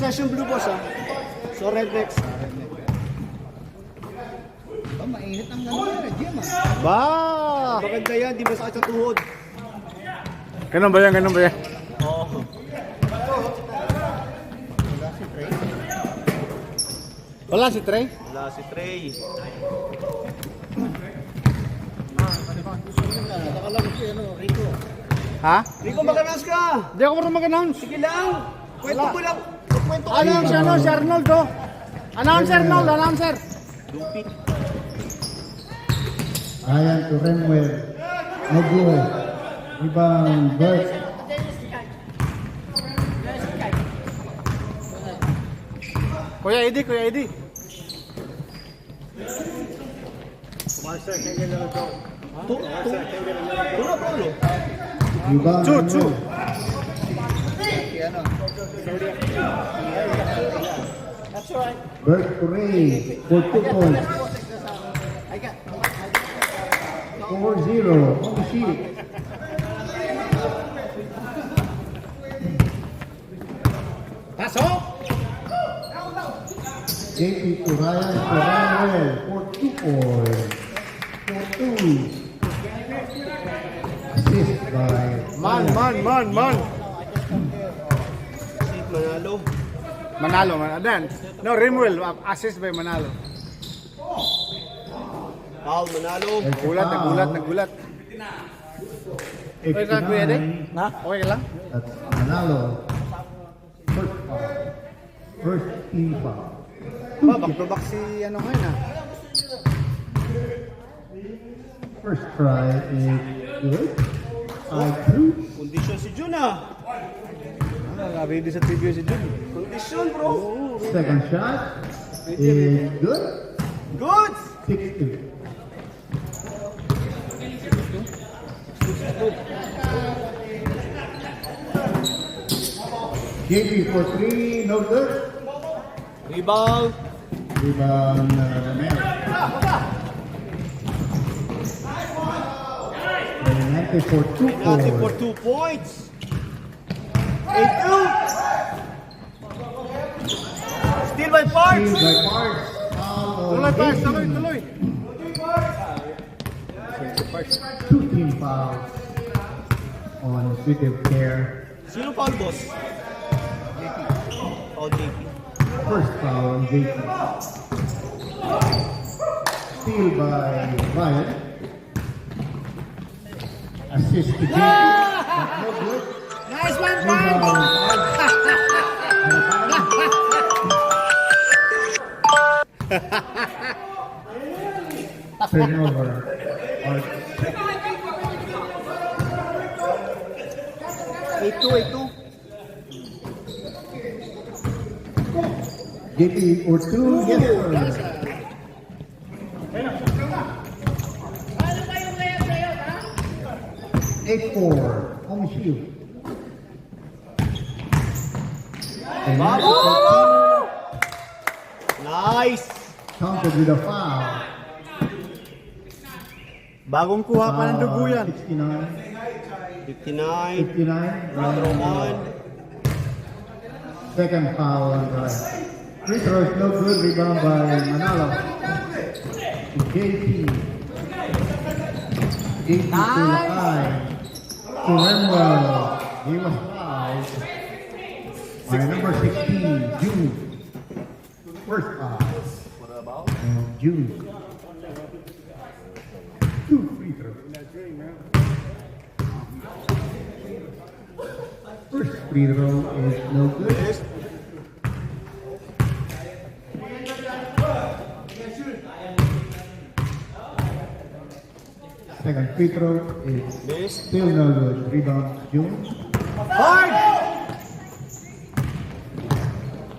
possession blue boss ha. So red next. Ba, mainit ang ano Jim Ba! Maganda yan, di masakit sa tuhod. Ganun ba yan? Ganun ba yan? Oo. Wala si Trey? Wala si Trey. Nakalang si Rico. Ha? Rico, mag-announce ka! Hindi ako marunong mag-announce. Sige lang! Kwento mo lang! Kwento ka lang! Announce, ano, si Arnold, oh. Announcer, Arnold, announcer. Lupit. Ayan to Renwell. No good. Rebound, Bert. Kuya Eddie, Kuya Eddie. Turo, Paulo. Rebound, Shoot, shoot. Bert Correa for 2 points. 4-0 on the sheet. Pasok! JP to Ryan for 2 points. For 2. Assist by Man. Manalo. Manalo, then. No, Rimwell, assist by Manalo. Paul, Manalo. Nagulat. Okay ka, Kuya Eddie? Ha? Okay ka lang? That's Manalo. First foul. First team foul. Ba, back to back si ano ngayon, ha? First try is good. Side two. Kondisyon si Jun ah. Ready sa trivia si Jun. Kondisyon bro. Second shot is good. Good! 6-2. JP for 3, no good. Rebound. Rebound, Romero. Renate for 2 Penalty for points. 2 points. 8-2. Still by parts. Steal by Parks. Foul on Tuloy. JP. 2 team fouls on Sweetie Care. Sino foul boss? Oh, JP. First foul on JP. Steal by Ryan. Assist to JP. No good. Nice one, Rebound. Turnover. 8-2. JP or 2, yes sir. Eight-four on the shield. And Bravo! Nice! counted with a foul. Bagong kuha pa ng dugo yan. 69. 59. 59. Roman. Second foul on Ryan. Free throw is no good. Rebound by Manalo. JP. JP to Lakai. To Renwell. He was fouled by number 16, June. First foul. And June. 2 free throws. First free throw is no good. Second free throw is Miss. still no good. Rebound, June. Hard!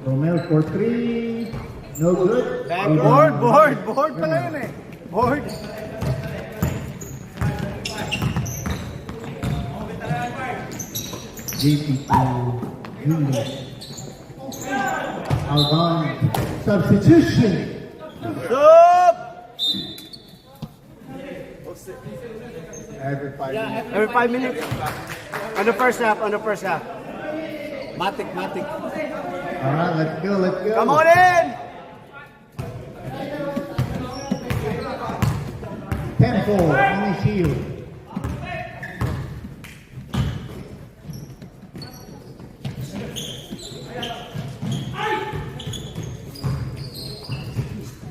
Romel for 3. No good. Back Rebound. Board pala yun eh. Board. JP to Junior. Alban. Substitution. Stop! Every 5 minutes. Every 5 minutes. On the first half. Matic. Alright, let's go, let's go. Come on in! 10-4, only Shield.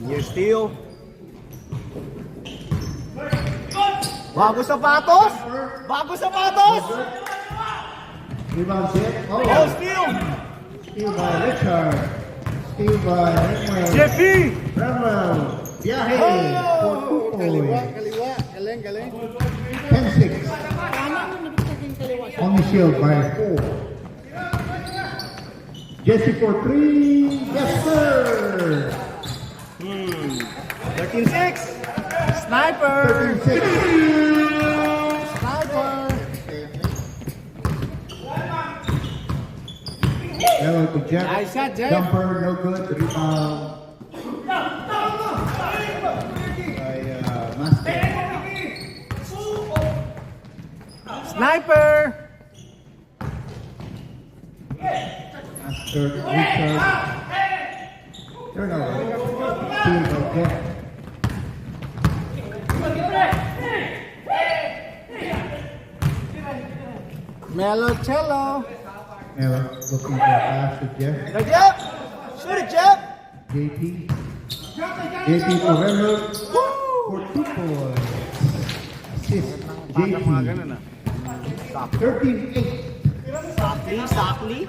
Near steal. Bago sapatos! Bago sapatos! Rebound set. Oh, Oh, steal! steal by Richard. Steal by Remel. Jeffy! Remel. Biyahe. For 2 points. Kaliwa. Galing, galing. 10-6. Only Shield by 4. Jesse for 3. Yes, sir. 13-6! Sniper! 13-6. Sniper! Level to Jeff. Nice shot, Jeff. Jumper, no good. Rebound. By Master. Sniper! Master Richard. Turnover. Steal by Jeff. Melo Cello! Melo looking for a pass to Jeff. Go, Jeff! Shoot it, Jeff! JP. JP for Remel. For 2 points. Assist. JP. 13-8. Sakli.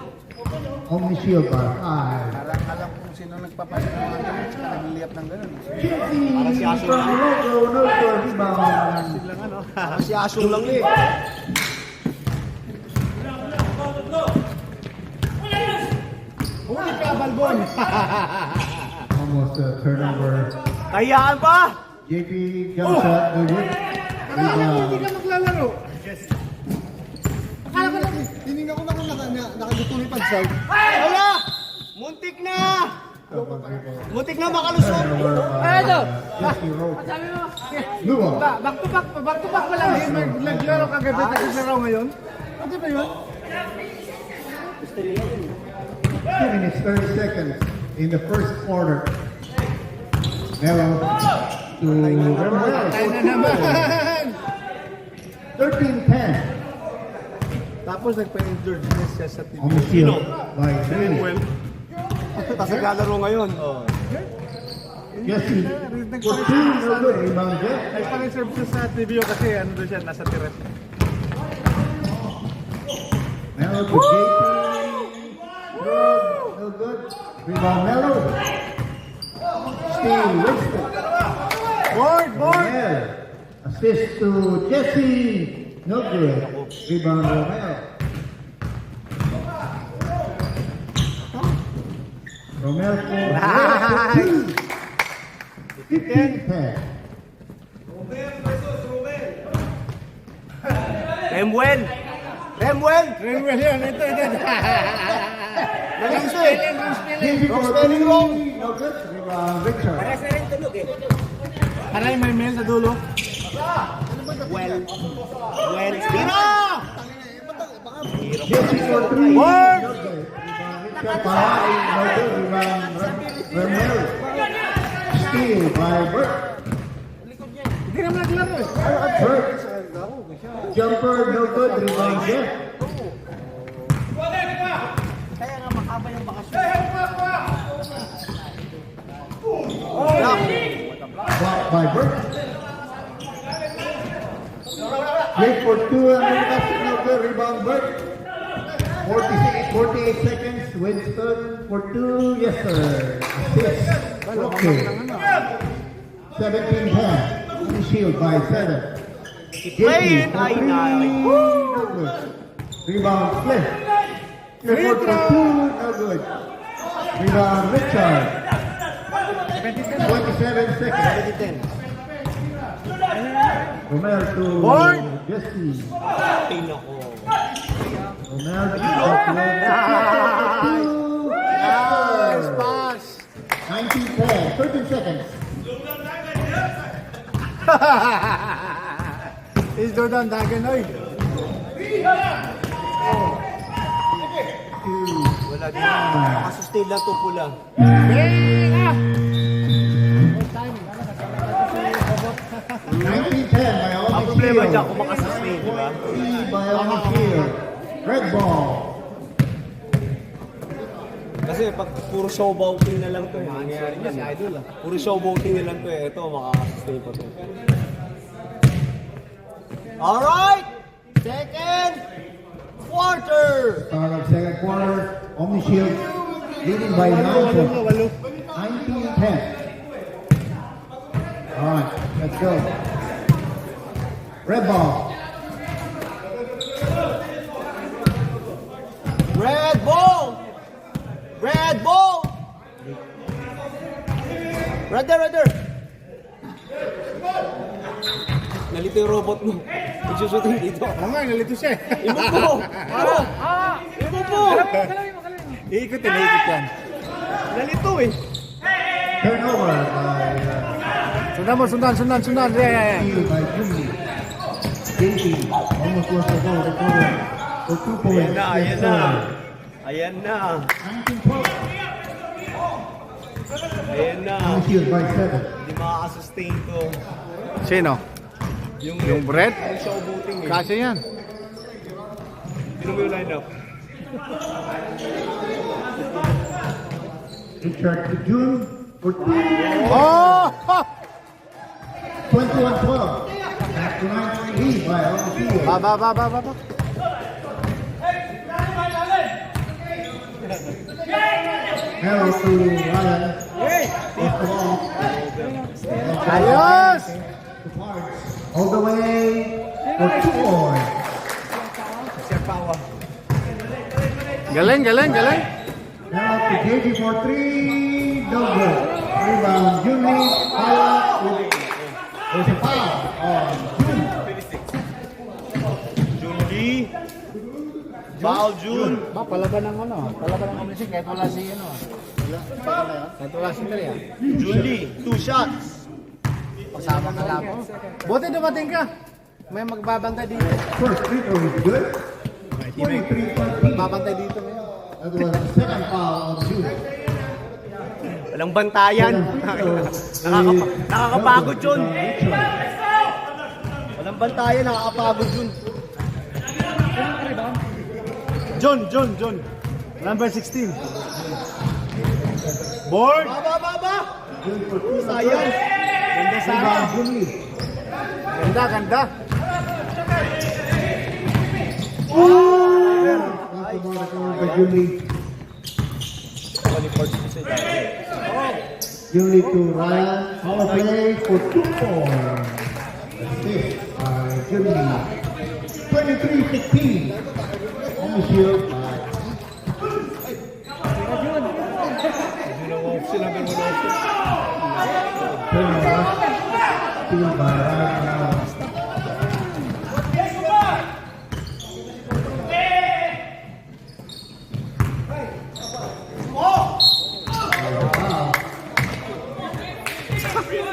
Only Shield by 5. Alam kung sino nagpapasok ng mga ganun, sila nagliliyap ng ganun. JP Parang si Aso from lang. Logo. No good. Rebound. Lang ano. Si Asyong lang eh. Huli ka, Balbon! Almost a turnover. Kayaan pa! JP jump shot. No good. Akala ko hindi Rebound. ka maglalaro. Akala ko lang, tinignan ko na kung nakagusto ni Pagsaw. Wala! Muntik na! Muntik na makalusot! Turnover by Jesse Rowe. Lua. Back to back pa lang. Naglaro kagabi, tapos laro ngayon. Ano ba yun? 2 minutes, 30 seconds in the first quarter. Melo to Remel. Tayo na naman! 13-10. Tapos nagpa-injured na siya sa team. On the field by 3. Tapos naglalaro ngayon. Jesse for 2. No good. Rebound Jeff. Nagpa-reserve siya sa TVO kasi ano doon siya, nasa tiras. Melo to JP. Good. No good. Rebound Melo. Steal Winston. Board! Romel. Assist to Jesse. No good. Rebound Romel. Romel for 2. 15-10. Remwell! Remwell! Renwell yun, ito. Nalingso eh! JP for 3. No good. Rebound Richard. Aray, may mail sa dulo. Well, tira! Jesse for 3. Word! No good. Rebound Richard by no good. Rebound Romel. Steal by Bert. Hindi naman naglaro eh. Bert. Jumper, no good. Rebound Jeff. Kaya nga makaba yung bakasyon. Blocked by Bert. Jake for 2 and basket, no good. Rebound Bert. 48 seconds. Winston for 2. Yes, sir. Assist. Okay. 17-10. Shield by 7. Playing! for Ay, 3. nay. No good. Rebound Cliff. Clifford for 2. No good. Rebound Richard. 27 seconds. 10. Romel to Board. Jesse. Tingnan ko. Romel to Nice pass! 19-10. 13 seconds. Is Jordan Daganoy? Wala din. Nakasustain lang to pula. Benga! 19-10 by Ang Almost problema Shield. dyan kung makasustain, di ba? By Almost Shield. Red ball. Kasi pag puro showboating na lang to eh. Nangyayari dyan. Idol ah. Puro showboating na lang to eh. Ito, makakasustain pa to. Alright! Second quarter! Start of second quarter. Almost Shield leading by 9 points. 19-10. All right, let's go. Red ball. Red ball! Red ball! Right there, right there! Nalito yung robot mo. Nagsusuting dito. Oo nga, nalito siya eh. Imog mo! Imog mo! Iikot yan. Nalito eh. Turnover by Sundan. Yeah. Shield by Jimmy. JT almost lost the ball. The corner for 2 points. Ayan na. Ayan na. 19-12. Ayan na. Almost Shield by 7. Hindi makakasustain to. Sino? Yung Brett? Yung showboating eh. Kasi yan. Sino mo yung lineup? Richard to June for 2. Oh! 21-12. After 9 lead by Almost Shield. Ba. Arrow to Ryan. Off the ball. Ayos! All the way for 2 points. Sir Pawa. Galing. Now to JT for 3. No good. Rebound. Jimmy. There's a foul on June. Jun Lee. Foul Jun. Palaban ng komisyon kahit wala si Kahit wala si Maria. Jun Lee. 2 shots. Pasama ka lang po. Buti dumating ka. May magbabantay dito. First free throw is good. 23-13. Magbabantay dito ngayon. That was the second foul on June. Walang bantayan. Nakakapagod yun. Walang bantayan, nakakapagod yun. John. Number 16. Board. Ba! June for 2. Sayang. Ganda sana. Rebound. Jimmy. Ganda. Off the ball by Jimmy. Jimmy to Ryan. All of play for 2 points. Assist by Jimmy. 23-15. Almost Shield by turnover. Steal by Ryan.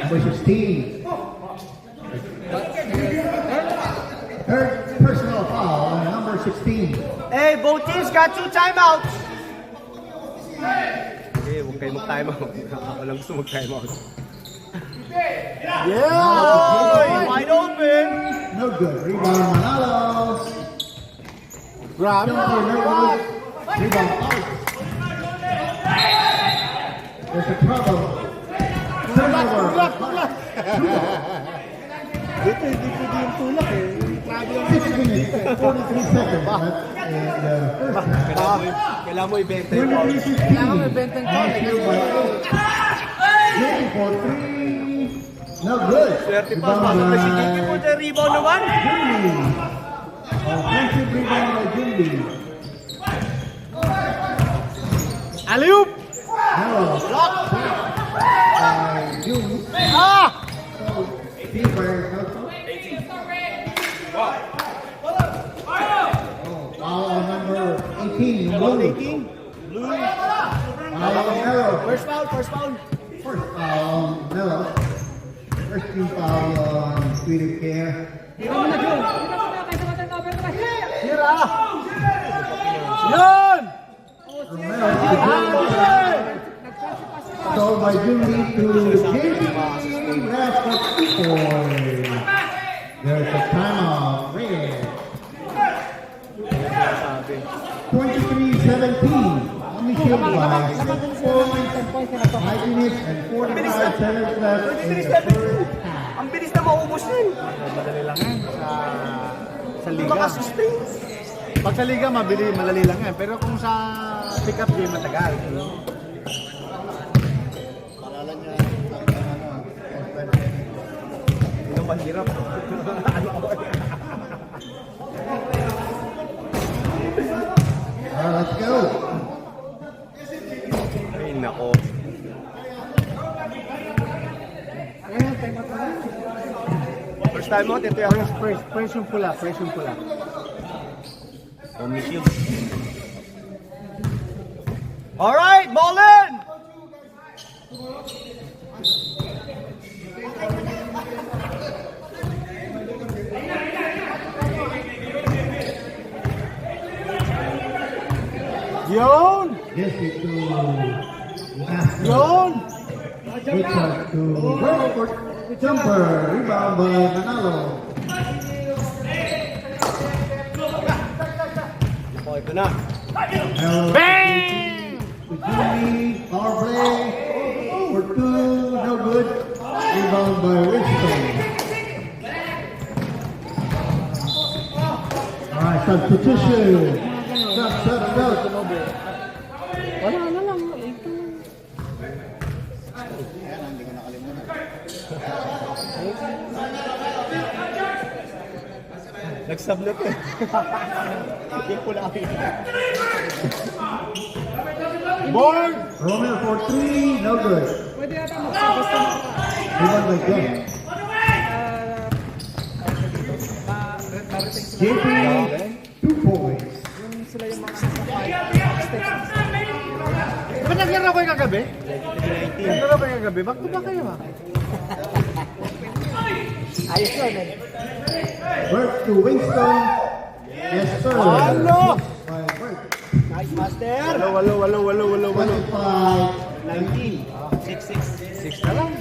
Number 16. Third personal foul on number 16. Hey, both teams got 2 timeouts. Okay, huwag kayo mag-timeout. Ako lang gusto mag-timeout. Yeah! Wide open. No good. Rebound Manalo. Grab. Rebound out. There's a trouble. Turnover. Dito, hindi pwede yung tulak eh. 6 minutes, 43 seconds. That's Kailangan mo ibenta yung 23-15. Kailangan may benteng Almost Shield by 8. Jimmy for 3. No good. swerte pa. Pasok na si Gigi po dyan. Rebound naman. Jimmy. Offensive rebound by Jimmy. Alley-oop! Hello. Block. By June. Steve by foul on number 18. Blue. Blue. Foul on Mello. First foul. First foul on Mello. First team foul on Sweden Care. Yun! Romero. by Julie to JP. That's for 2 points. There's a timeout. Red. 23-17. Only shield by 6 points. 5 minutes and 45 seconds left in the first half. Ang bilis na maubos yun. Madali lang yan sa liga. Baka sustain. Pag sa liga, madali lang yan. Pero kung sa pick-up game, matagal. Palalan niya. Hindi na mahirap. Let's go. Ay, nako. First time out, ito yung Press yung pula. Alright, ball in! Yun! Yes, it to Yun! Richard to Robert Jumper. Rebound by Manalo. Oh, ito na. Bang! To Jimmy, power play for 2, no good. Rebound by Winston. Alright, substitution. Sub. Wala na lang. Nag-sub na ito. Yung pula ako. Board! Romeo for 3, no good. Rebound by Jen. JP, 2 points. Ba't naglaro kayo kagabi? Naglaro kayo kagabi? Back to back kayo ha? Ayos yun eh. Bert to Winston. Yes, sir. Ano? By Bert. Nice, master! Walo. 25. 19. 6 na lang.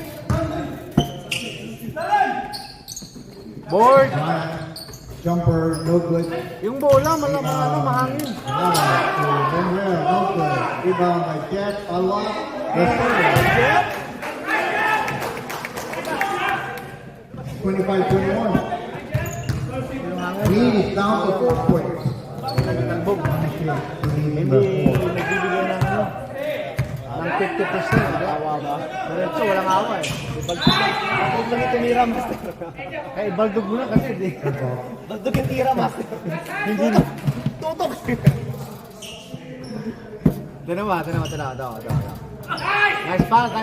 Board! Jumper, no good. Yung bola, mahangin. To Monreal, no good. Rebound by Jet, a lot. Yes, sir. 25-21. Lead is down to 4 points. Talbog. Hindi Lead nagbibigay ng ano, ng 50%. Awa ba? Diretso, walang awa eh. Huwag lang itumira, master. Eh, baldog mo na kasi di. Dagdag yung tira, master. Hindi na. Tutok! Tinawa. Nice pass.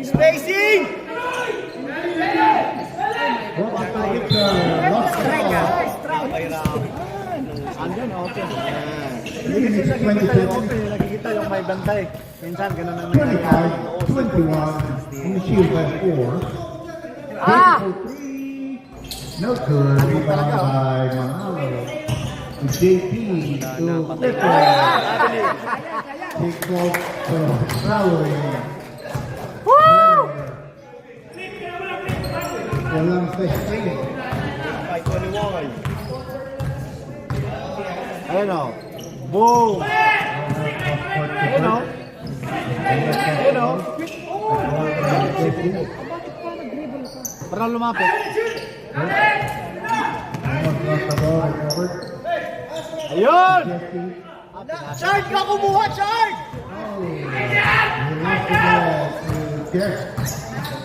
Spacing! Andun, okay. Hindi kasi nakikita yung open, nakikita yung may bantay. Minsan, ganun ang nangyayari. 25-21. On the shield by 4. For 3. No good. Rebound by Manalo. To JP. To Clifford. Take off for Crowley. Walang flash training. 5-21. Ayun o. Boom! Ayun o. Para lumapit. Ayun! Chard ka kumuha, Chard!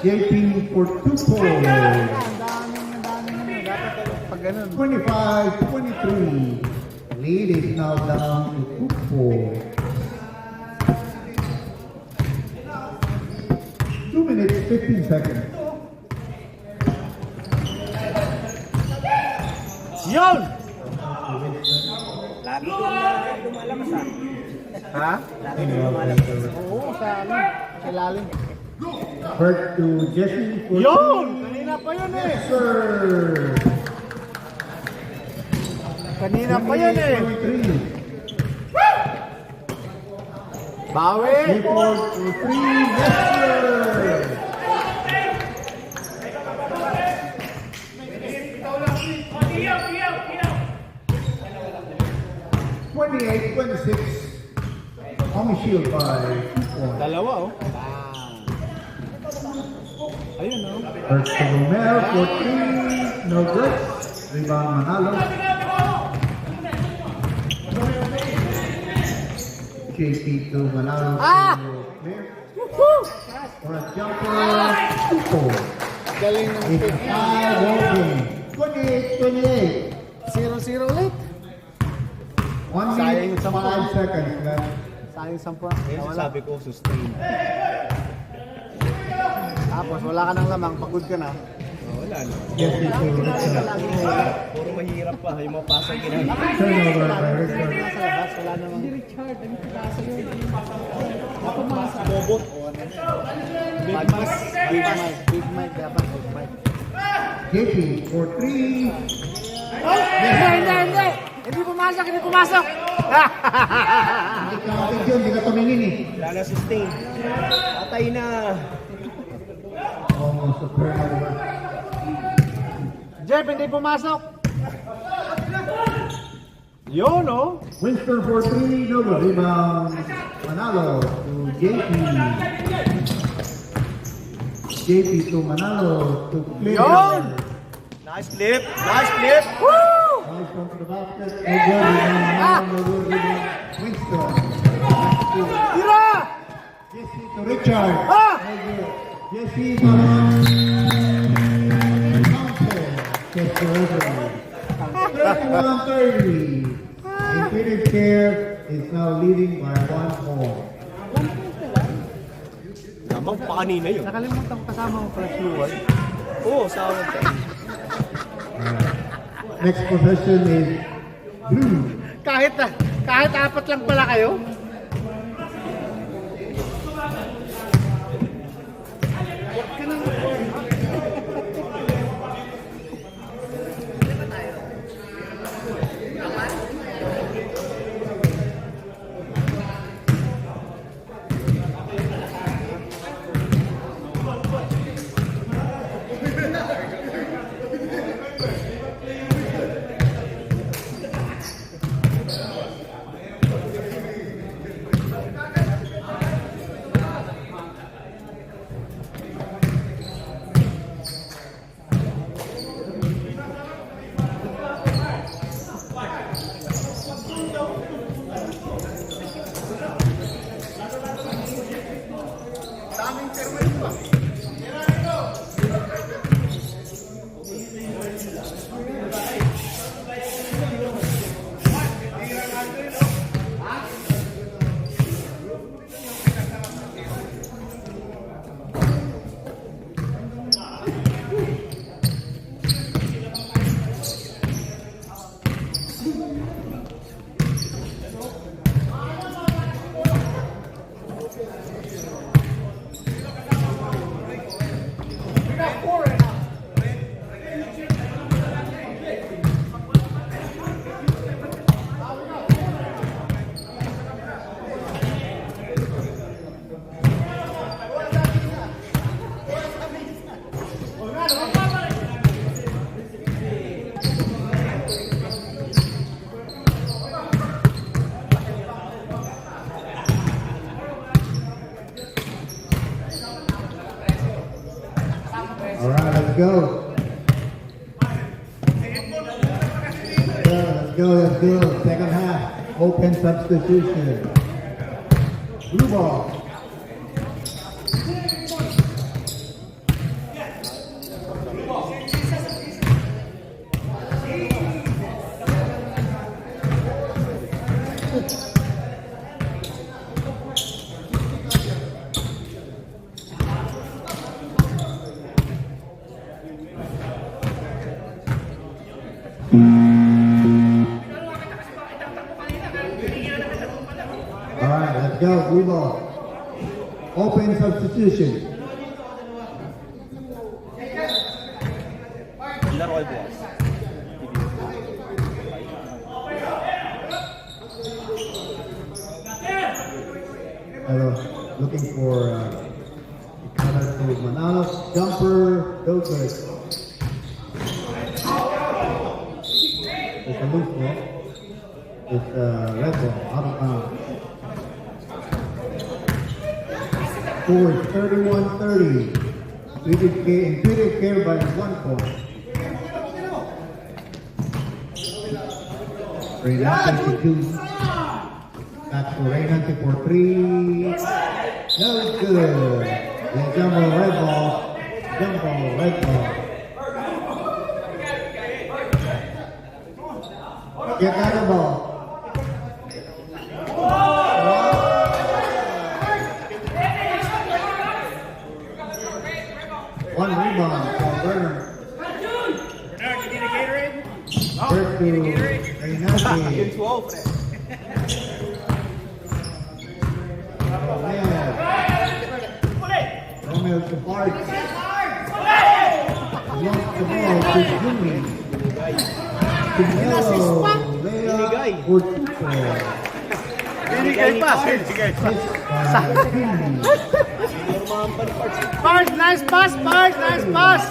JP for 2 points. Pag ganun. 25-23. Lead is now down to 2 points. 2 minutes, 15 seconds. Yun! Lagi lumalamas ah. Ha? Lagi lumalamas. Oo, sa ano? Sa ilalim. Bert to Jesse for Yun! Kanina pa yun eh! Sir. Kanina pa yan eh! 23. Bawi! Report to 3, Nestor. 28-26. Home shield by 2 points. Dalawa, oh. Ayun, no? First to Romero for 3, no good. Rebound Manalo. JP to Manalo. Clear. For a jumper, 2-4. Galing ng It's a 5-ball game. 28-28. 0-0 ulit. 1 Sayang minute, yung 5 seconds left. Sayang 10. Ayun, Nawala. sabi ko, sustain. Tapos wala ka ng lamang, pagod ka na. Wala na. Yes, it's a Puro mahirap pa. Yung mga pasang ginagawa. turnover by Richard. Nasa labas, wala namang... Bobot. Big Mike. Big Mike. Big Mike dapat. Big Mike. JP for 3. Hindi! Hindi pumasok, hindi pumasok! Hindi ka natin yun, hindi ka tumingin eh. Wala na sustain. Patay na. Almost a turnover. Jeff, hindi pumasok! Yun, oh! Winston for 3, no good. Rebound Manalo to JP. JP to Manalo to clear. Yun! Nice flip. Nice flip. Nice one to the basket. No good. Rebound Manalo, no good. Rebound Winston. Tira! Jesse to Richard. Ah! No good. Jesse to Mountain. Just to Everett. 31-30. Infinite Care is now leading by 1 point. Namang pa kanina yun. Nakalimutan ko kasama ko pala Stewart. Oo, sa akin. Next possession is Blue. Kahit apat lang pala kayo. Let's go. Let's go. Second half. Open substitution. Blue ball. Alright, let's go. Blue ball. Open substitution. Laro ay bukas. Looking for Icarra to Manalo. Jumper, no good. It's a loose ball. It's red ball, out of bounds. Score is 31-30. Impeded care by 1 point. Reynante to 2. Back to Reynante for 3. No good. Then jumbo red ball. Jumbo red ball. Get out of the ball. One rebound for Burner. Bernard, you need a Gatorade? Third to Reynante. 12, pre. Romeo to Park. Lost the ball to Jimmy. To Melo. Lea for Tuco. Binigay pa. Pards, nice pass, Pards, nice pass.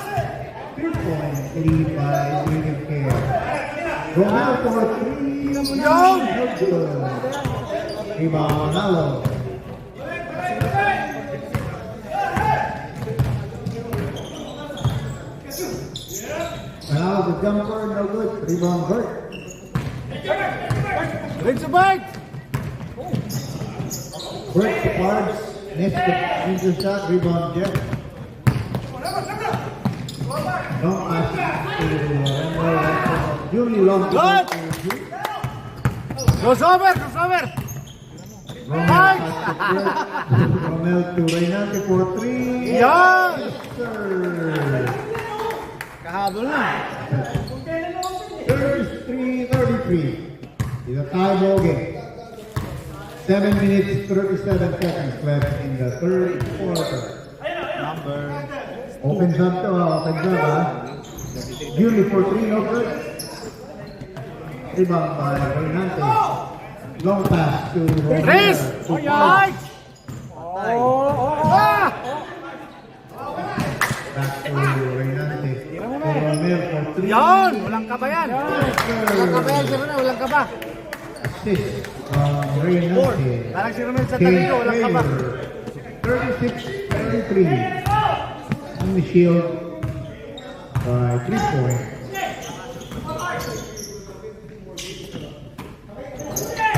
3 points lead by William Care. Romeo for 3. No good. Rebound Manalo. Manalo the jumper, no good. Rebound Bert. Rin sa Bart. Bert to Pards. Next to shot, rebound Jeff. Long pass to Julie long to Good. Crossover. Romel pass to Jeff. Romel to Reynante for 3. Yan. Sir. Kahabol na. 33-33. It's a tie ball game. 7 minutes, 37 seconds left in the third quarter. Opens up to opens up, Julie for 3, no good. Rebound by Reynante. Long pass to Romel. Chris. To Mike. Back to Reynante. To Romel for 3. Yan. Walang kaba yan. Walang kaba yan. Sino na? Walang kaba. Assist from Reynante. Parang si Romel sa tabi ko. Walang kaba. 36-33. On the shield by 3 points.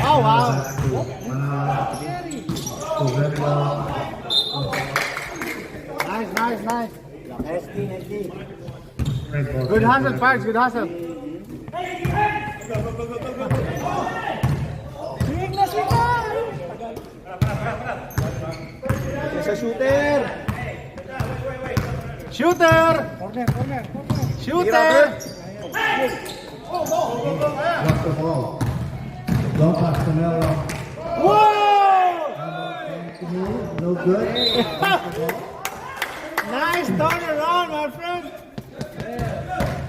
Oh, wow. Nice. Good hustle, Pards. Good hustle. Sa shooter. Shooter. Shooter. Lost the ball. Long pass to Melo. Whoa! No good. Nice turnaround, my friend.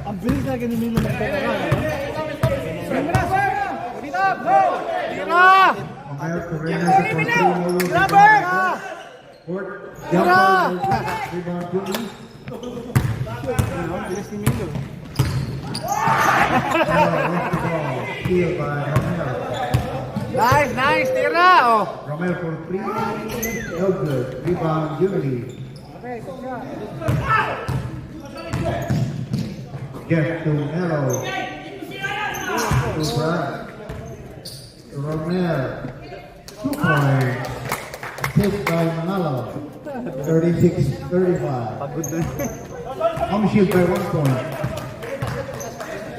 Ang bilis na ganun nila mag-turnaround. Tira! Compared to Reynante for 3, no good. Grabber! Court. Tira! Rebound Julie. Ang bilis ni Milo. Lost the ball. Steal by Romel. Nice, tira! Oh. Romel for 3. No good. Rebound Julie. Jeff to Melo. To Brad. To Romel. 2 points. Assist by Manalo. 36-35. Pagod na. Home shield by 1 point.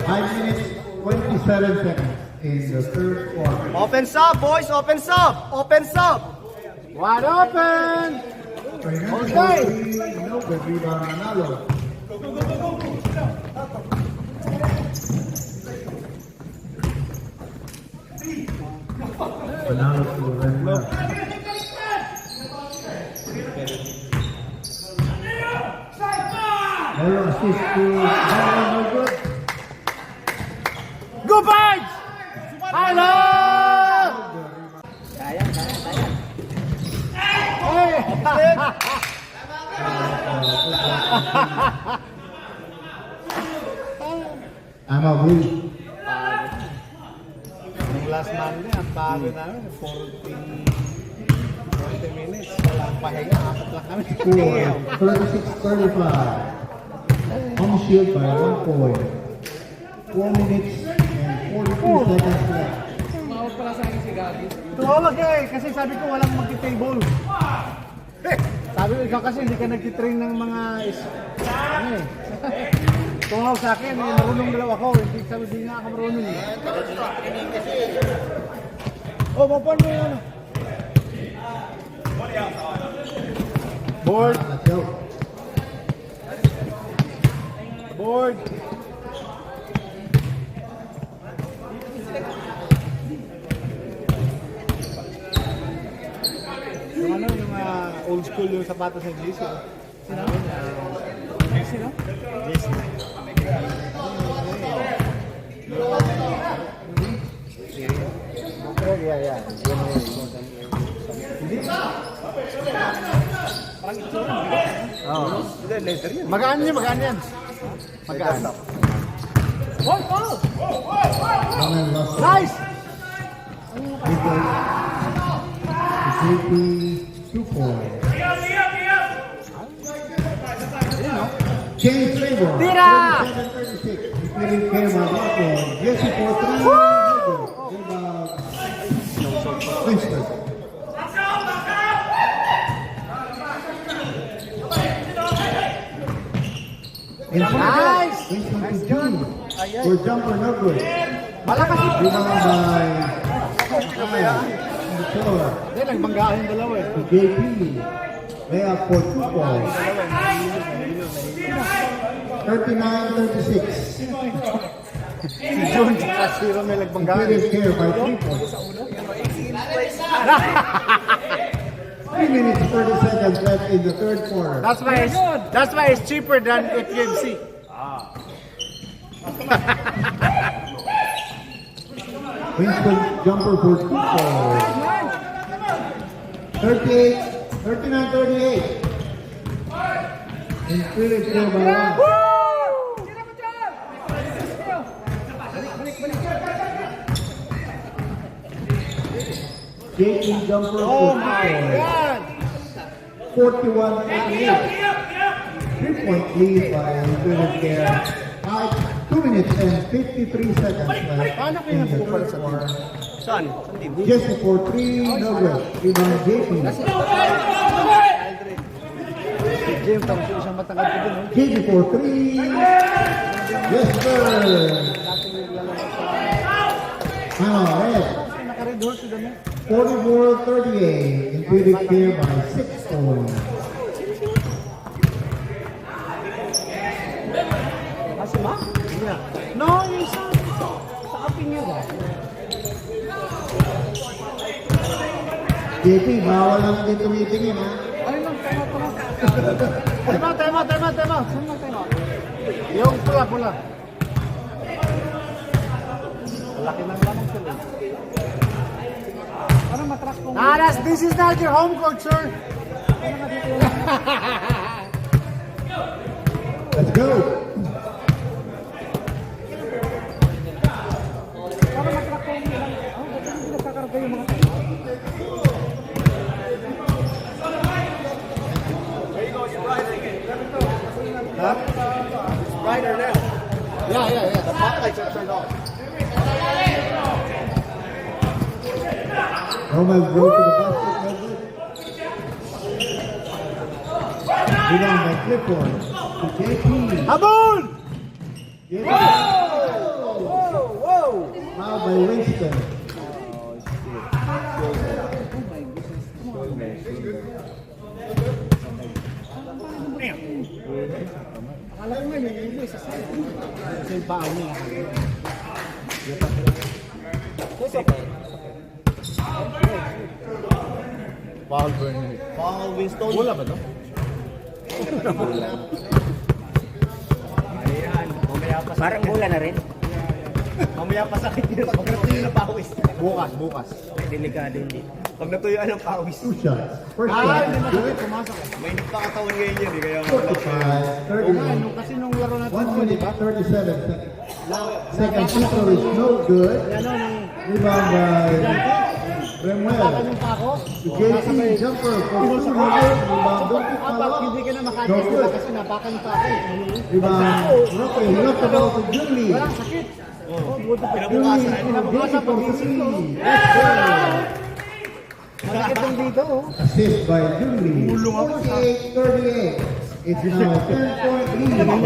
5 minutes, 27 seconds in the third quarter. Opens up, boys. Opens up. Wide open! Okay. No good rebound Manalo. Manalo to Renalo. Melo assist to Manalo, no good. Go Birds! Hello! I'm agree. Yung last Monday, ang pagod namin, 40 minutes. Walang pahinga, apat lang kami. Score 36-35. Home shield by 1 point. 4 minutes and 42 seconds left. Tumawag ka eh, kasi sabi ko walang magti-table. Sabi ko, ikaw kasi hindi ka nagtitrain ng mga ano eh. Tumawag sa akin, eh, marunong daw ako. Hindi sabi, hindi nga ako marunong eh. Oh, mapuan mo yun. Board. Let's go. Board. Yung ano, yung old school yung sapatos ng JC. Sino? JC, no? JC. Yeah. Hindi? Parang ito. Oo. Leather yan. Magaan yan. Magaan. Roman lost Nice! equals 32 points. James Trevor. Tira! 37-36. Defeating Kevin Marco. Jesse for 3. Winston. Nice! Winston to 2. For jumper no good. Malakas yung Rebound by Mature. Hindi, nagbanggaan yung dalawa eh. To JP. Layup for 2 points. 39-36. Si John at si Romel nagbanggaan. Defeated here by 3 points. 3 minutes 30 seconds left in the third quarter. That's why it's cheaper than FMC. Winston jumper for 2 points. 39-38. Defeated here by 1. JP jumper Oh for 2 my points. God! 41-38. 3-point lead by Defeated here. 2 minutes and 53 seconds left Paano kayo in the nabukal third sa quarter. Saan? Jesse for 3, no good. Rebound JP. Si James, tapos yung isang matangkad ko din. JP for 3. Yes, sir. Red. Naka-red horse sila mo. 44-38. Defeated here by 6 points. Masima? Yeah. No, yung sa aping niya ba? JP, bawal lang din tumitingin, ha? Ay lang, tema. Tema. Saan lang tema? Yung pula. Laki ng lamang sila. Parang matrak kong... This is not your home court, sir. Let's go. Parang matrak kong... Oh, ba't hindi nagkakarga yung mga... Huh? Brighter now. Yeah. The spotlights are turned off. Roman go to the basket, no good. Rebound by Clifford. To JP. Habol! JP. Whoa! Foul by Winston. Akala ko nga may ibo isa sa kasi yung paa niya. Foul burn. Foul Winston. Bola ba to? Parang bola na rin. Mamaya pa sakit yun. Pagkarating na pawis. Bukas. Delikado hindi. Pag natuyuan ng pawis. 2 shots. First Ah, shot hindi is masakit, good. pumasok eh. May nagkakataon ngayon yun eh. Kaya 45, Oo nga, 30. nung kasi nung laro natin 1 yun, di minute, ba? 37 seconds. Second free throw is no good. Ano, nung Rebound by takan Remuel. yung pako, JC jumper for 2 rebound. Don't keep kapag follow. hindi ka na No makakita good. kasi napakan yung pako. Rebound. Okay, he looked about to Julie. Walang sakit. Oh, buti pa. Julie Kinabukasan. for pag 3. Yes, sir. Masakit yung dito, oh. Assist by Julie. 48-38. It's now a 10-point lead by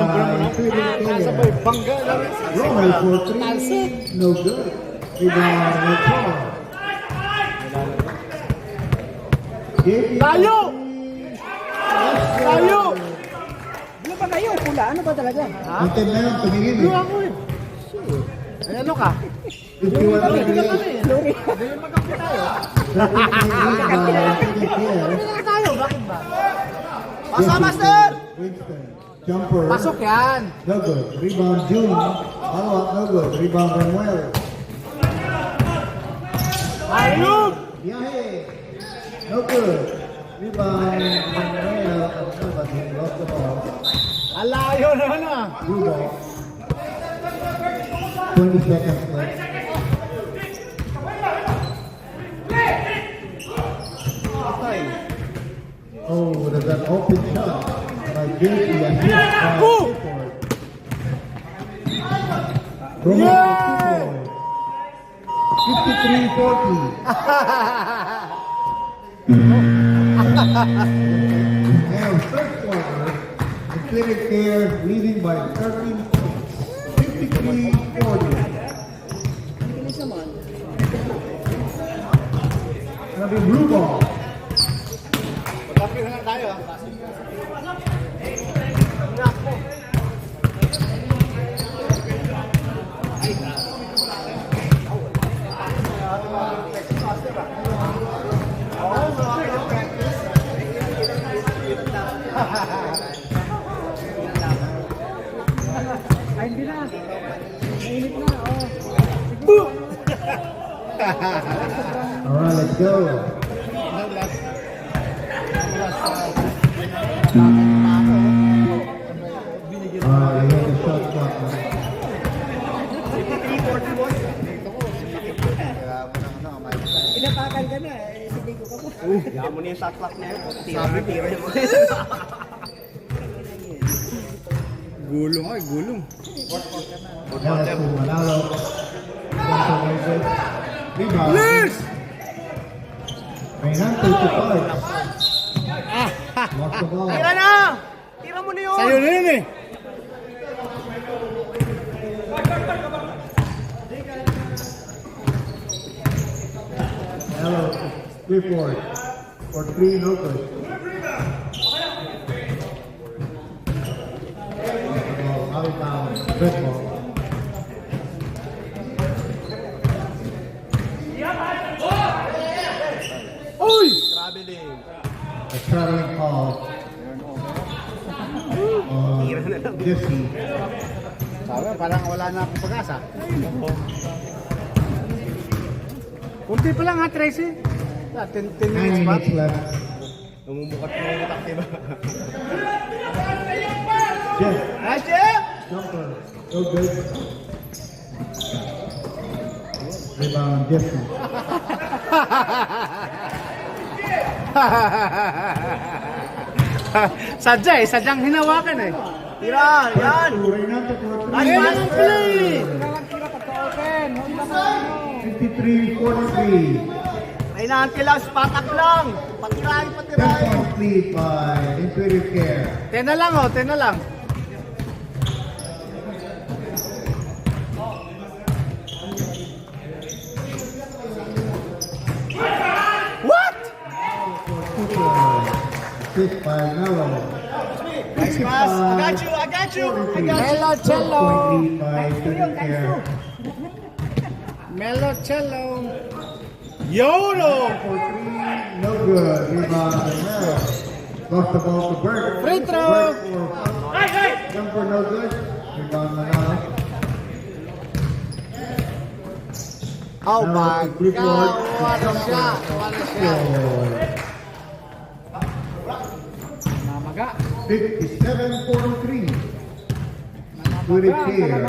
Philip Sabay, Taylor. bangga lang. Romer for 3. No good. Rebound by Paul. Tayo! Tayo! Ano ba kayo? Pula? Ano ba talaga? Content na yun, tumingin Ano eh. ako eh. Ay, ano ka? 51-38. Hindi magkampi tayo. 38 by Philip Taylor. Hindi lang tayo, bakit ba? Pasa, master! Winston. Jumper. Pasok yan. No good. Rebound June. Follow up, no good. Rebound Remuel. Ayun! Biyahe. No good. Rebound Remuel. But he lost the ball. Alayo naman ah. Blue ball. 20 seconds left. Oh, there's an open shot by JP. Assist by Ooh! Clifford. Roman Yeah! 53-40. Now, third quarter, the Clinic Care leading by 13 points. 53-40. Gonna be blue ball. Magkampi na lang tayo ah. Ay, hindi na. Mainit na, oh. Alright, let's go. Alright, we have the shot clock. Pinapakan ka na. Hindi ko ka po. Yaman mo na yung shot clock na yun. Tira yun. Gulong ay, gulong. Dallas to Manalo. Central Wizards. Rebound. Please! Reynaldo to Park. Lost the ball. na! Tira mo na yun! Sa'yo na yun eh. Hello, Clifford. For 3, no good. Out of bounds. Red ball. Uy! Traveling. A traveling call. Jesse. Sabi, parang wala na akong pag-asa. Kunti pa lang ha, Tracy. 10 9 minutes pa. minutes left. Namumukat diba? Jeff. Nice, Jeff! Jumper. No good. Rebound, Jesse. Sadya eh, sadyang hinawakan eh. Tira! Yan! Reynaldo for 3. Ayun ang play! 53-43. May naantilas, patak lang! Patirahin, 10 patirahin! points lead by Intuitive Care. 10 na lang oh, 10 na lang. What? Assist by Mello. Nice pass! I got you! I got you! I got you! Melo Cello! Point lead by Intuitive Care. Melo Cello! Yolo! For 3, no good. Rebound by Mello. Lost the ball to Bert. Free throw. Bert for jumper, no good. Rebound Manalo. Oh Now my to Clifford. God! What a shot! What a shot! Namaga. 57-43. Good it here.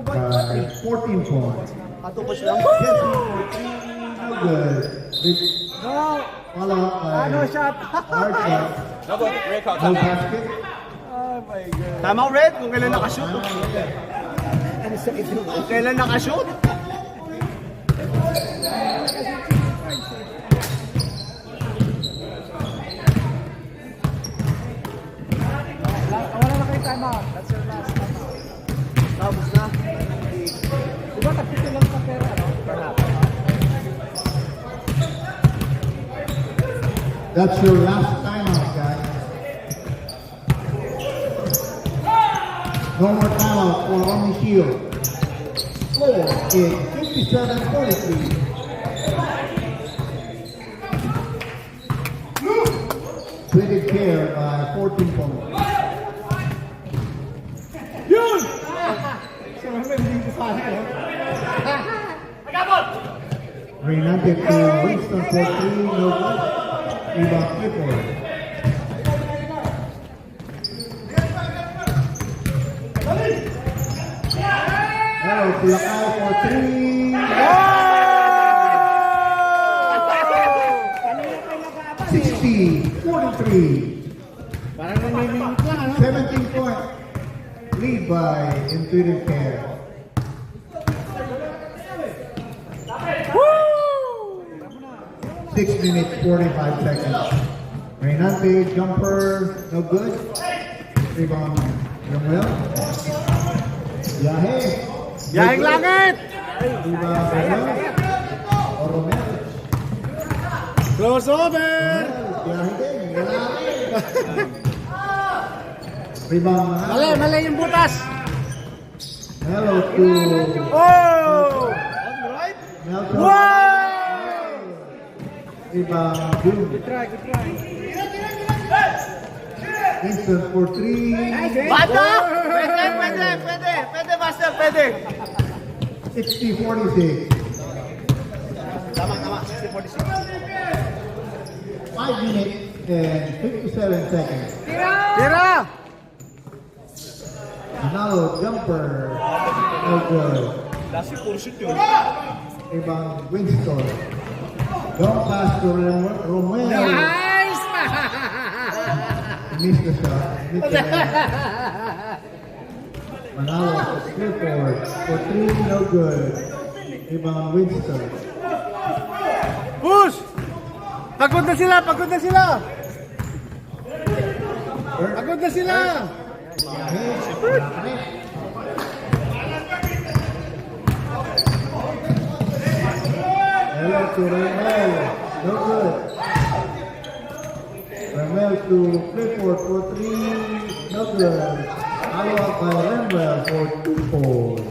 By 14 points. Katupos lang. Jesse for 3. No good. No! Follow up by Ano shot? hard shot. No basket. Oh my God! Tama Red, kung kailan nakashoot. Kung kailan nakashoot. Wala na kayo time out. That's your last time out. Tapos na. Diba tagpito lang sa pera, no? That's your last timeout, guys. No more timeout for Army Shield. Score is 57-43. Treated care by 14 points. Yun! So, hindi ko sana yun. Reynante to Winston for 3, no good. Rebound Clifford. Hello, Pulacao for 3. 60-43. Parang namiminit lang, ano? 17 point lead by Intuitive Care. Woo! 6 minutes 45 seconds. Reynante jumper no good. Rebound Samuel. Yahe. Yahing langit! Rebound Romel. O Romel. Close over! Yahe din. Wala. Rebound Mali, mali yung butas! Hello to Oh! Nelson. Wow! Rebound June. Try, good try. Winston for 3. Bata! Pwede, master, pwede. 60-46. Tama, 5 minutes and 57 seconds. Tira! Manalo jumper. No good. Lasi puro shoot yun. Rebound Winston. Don't pass to Romel. Nice! Missed the shot. Missed the shot. Manalo to Clifford for 3, no good. Rebound Winston. Push! Pagod na sila! Pagod na sila! Pagod na sila! Hello to Romel. No good. Romel to Clifford for 3, no good. Follow up by Romel for 2 points.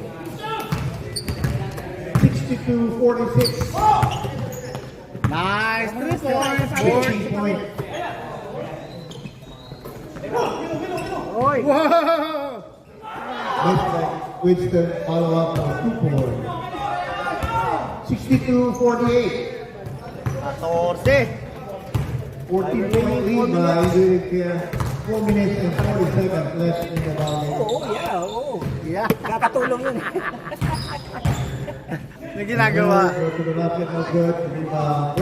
62-46. Nice! 3 points! 15 points. Oy! Wow! Next by Winston, follow up for 2 points. 62-48. 14. 14 point lead by Intuitive Care. 4 minutes and 40 seconds left in the ball. Yeah! Kakatulong yun. Ano ginagawa? Go to the basket, no good. Rebound.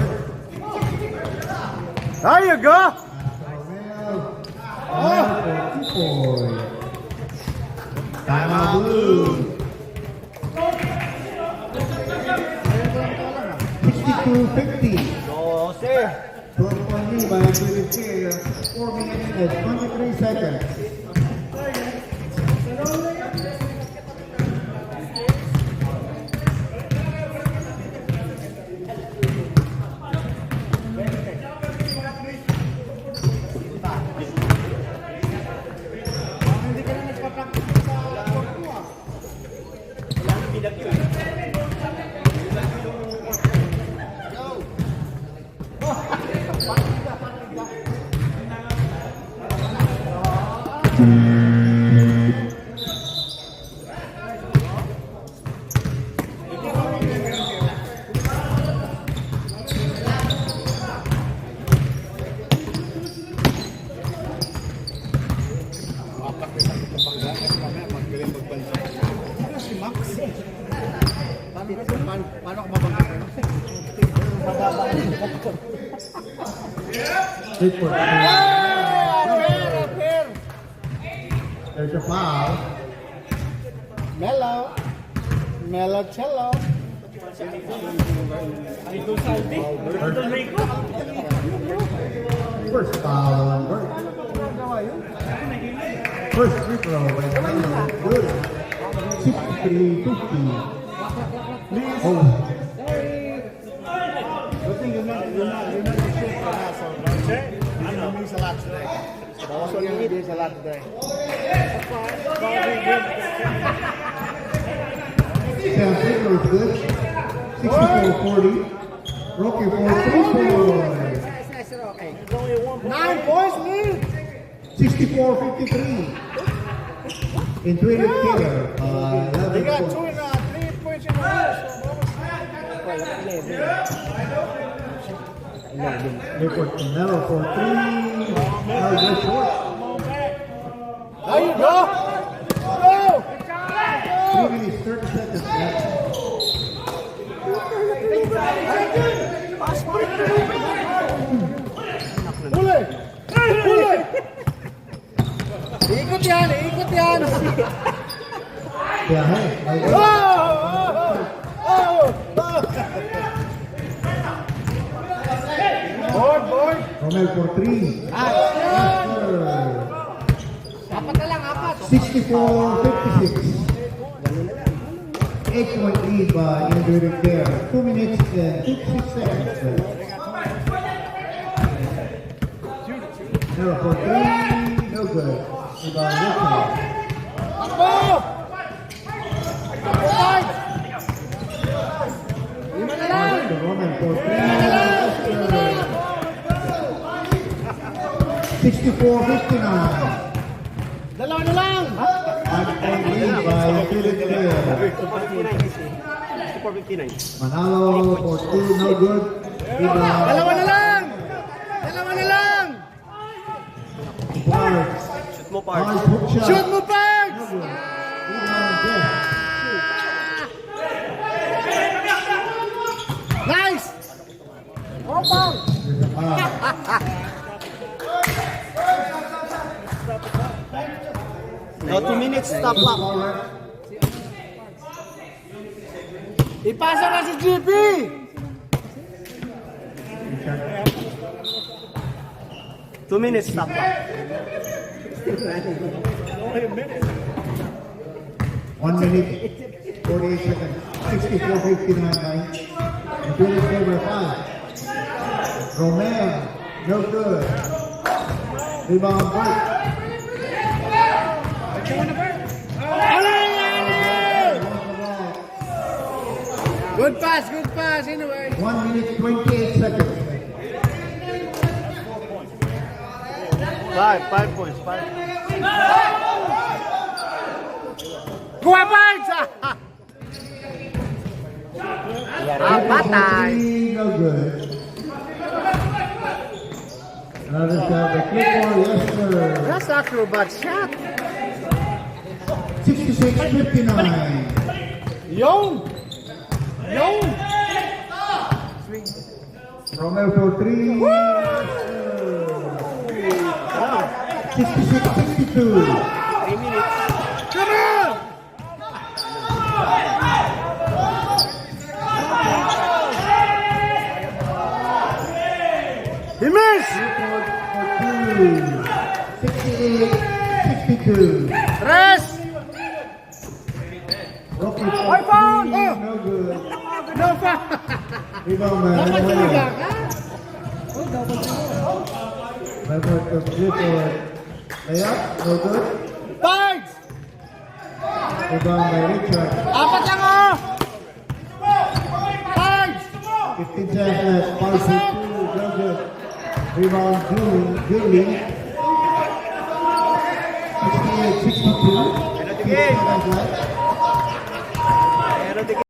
There you go! Romel for 2 points. Timeout Blue. 62-50. 12 point lead by Intuitive Care. 4 minutes and 23 seconds. Hindi ka na nagpa-practice sa court ko ah. Big for three. Fair. There's a foul. Mellow cello. First foul on Bert. First free throw by Mello. Good. 63-50. Oh, Good thing you're not the shit for that, so it means a lot today. Also, you need a lot today. Sam Fiedler is good. 64-40. Rocky for 3 points. 9 points lead. 64-53. Intuitive killer. They 11 got points. 2 and 3 points in a row. Newport Canelo for 3. Now just short. There you go. Go. 3 minutes 30 seconds left. Huli. Huli. Ikot yan. Yeah, hey. Oh! Board. Romel for 3. Apat na lang, apat. 64-56. 8-point lead by Intuitive Care. 2 minutes and 56 seconds left. Canelo for 3. No good. Rebound Richard. Takbo! Lima na lang. Roman for 3. 64-59. Dalawa na lang. 5-point lead by Intuitive Care. 459. Manalo for 2. No good. Rebound. Dalawa na lang. Parks. Shoot mo, Park. Parks hook shot. Shoot mo, Parks! No good. Rebound Jeff. Nice! Opa! There's a foul. No, 2 minutes, stop clock. Ipasa na si GP! 2 minutes, stop clock. 1 minute, 48 seconds. 64-59. Intuitive Care 5. Romel. No good. Rebound Bert. Good pass anyway. 1 minute, 28 seconds. 5 points, 5. Kuha Parks! Patay! No good. Another shot. The Clipboard, yes sir. That's acrobat shot. 66-59. Yung! Romel for 3. 66-62. 3 minutes. Come on! He missed! 68-62. Tres! Rocky I for found! 3. No good. No pa! Rebound man. Dapat talaga ka? Member of Clipboard. Layup. No good. Parks! Rebound by Richard. Apat lang oh! Parks! 15 seconds left. Foul for 2. No good. Rebound Julie. 68-62. 15 seconds left.